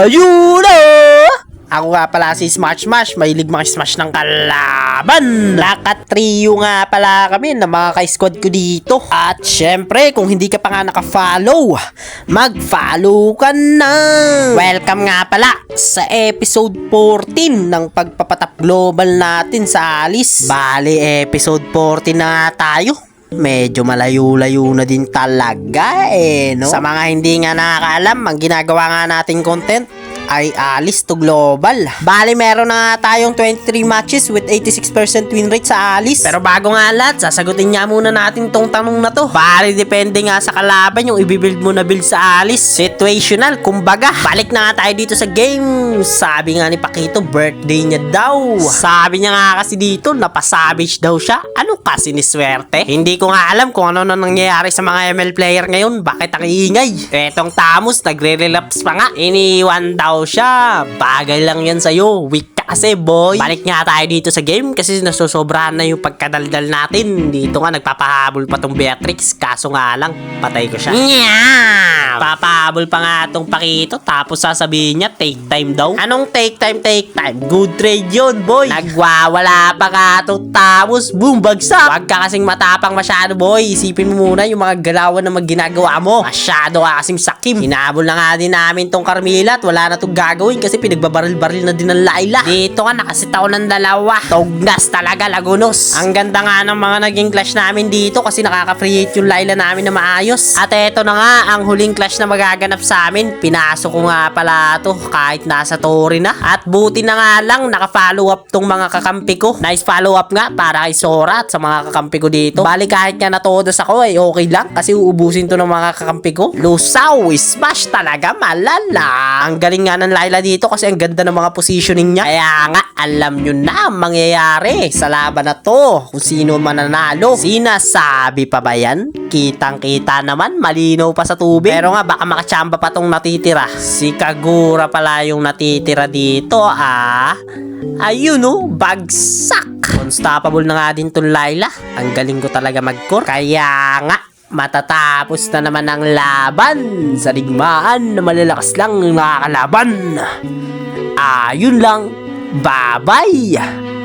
Yun na! Ako nga pala si Smash, mahilig smash ng kalaban. Naka-trio nga pala kami na mga ka-squad ko dito. At syempre, kung hindi ka pa nga naka-follow, mag-follow ka na. Welcome nga pala sa episode 14 ng pagpapatap global natin sa Alice. Bali, episode 14 na nga tayo. Medyo malayo-layo na din talaga no? Sa mga hindi nga nakakaalam, ang ginagawa nga nating content ay Alice to Global. Bali, meron na nga tayong 23 matches with 86% win rate sa Alice. Pero bago nga lahat, sasagutin nga muna natin tong tanong na to. Bali, depende nga sa kalaban yung ibibuild mo na build sa Alice. Situational, kumbaga. Balik na nga tayo dito sa game. Sabi nga ni Pakito, birthday niya daw. Sabi niya nga kasi dito, napasavage daw siya. Ano kasi ni swerte? Hindi ko nga alam kung ano na nangyayari sa mga ML player ngayon. Bakit ang iingay? Etong Tamos, nagre-relapse pa nga. Iniwan daw siya. Bagay lang yan sa'yo. Weak ka kasi, boy. Balik nga tayo dito sa game kasi nasusobrahan na yung pagkadaldal natin. Dito nga nagpapahabol pa tong Beatrix. Kaso nga lang, patay ko siya. Yeah! Papahabol pa nga tong Pakito. Tapos sasabihin niya, take time daw. Anong take time, take time? Good trade yun, boy. Nagwawala pa nga tong Tamos. Boom, bagsak. Huwag ka kasing matapang masyado, boy. Isipin mo muna yung mga galawan na ginagawa mo. Masyado ka kasing sakim. Hinabol na nga din namin tong Carmilla at wala na tong gagawin kasi pinagbabaril-baril na din ng Layla. Dito ka nakasitaw ng dalawa. Tugnas talaga, Lagunos. Ang ganda nga ng mga naging clash namin dito kasi nakaka-free hit yung Layla namin na maayos. At eto na nga ang huling clash na magaganap sa amin. Pinasok ko nga pala to kahit nasa Tori na. At buti na nga lang naka-follow up tong mga kakampi ko. Nice follow up nga para kay Sora at sa mga kakampi ko dito. Bali kahit nga natodos ako ay okay lang kasi uubusin to ng mga kakampi ko. Lusaw, smash talaga, malala. Ang galing nga ng Layla dito kasi ang ganda ng mga positioning niya. Kaya nga, alam nyo na ang mangyayari sa laban na to. Kung sino mananalo. Sinasabi pa ba yan? Kitang-kita naman, malinaw pa sa tubig. Pero nga, baka makachamba pa tong natitira. Si Kagura pala yung natitira dito, Ayun bagsak. Unstoppable na nga din tong Layla. Ang galing ko talaga mag-core. Kaya nga, matatapos na naman ang laban sa digmaan na malalakas lang ng nakakalaban. Yun lang. Bye-bye!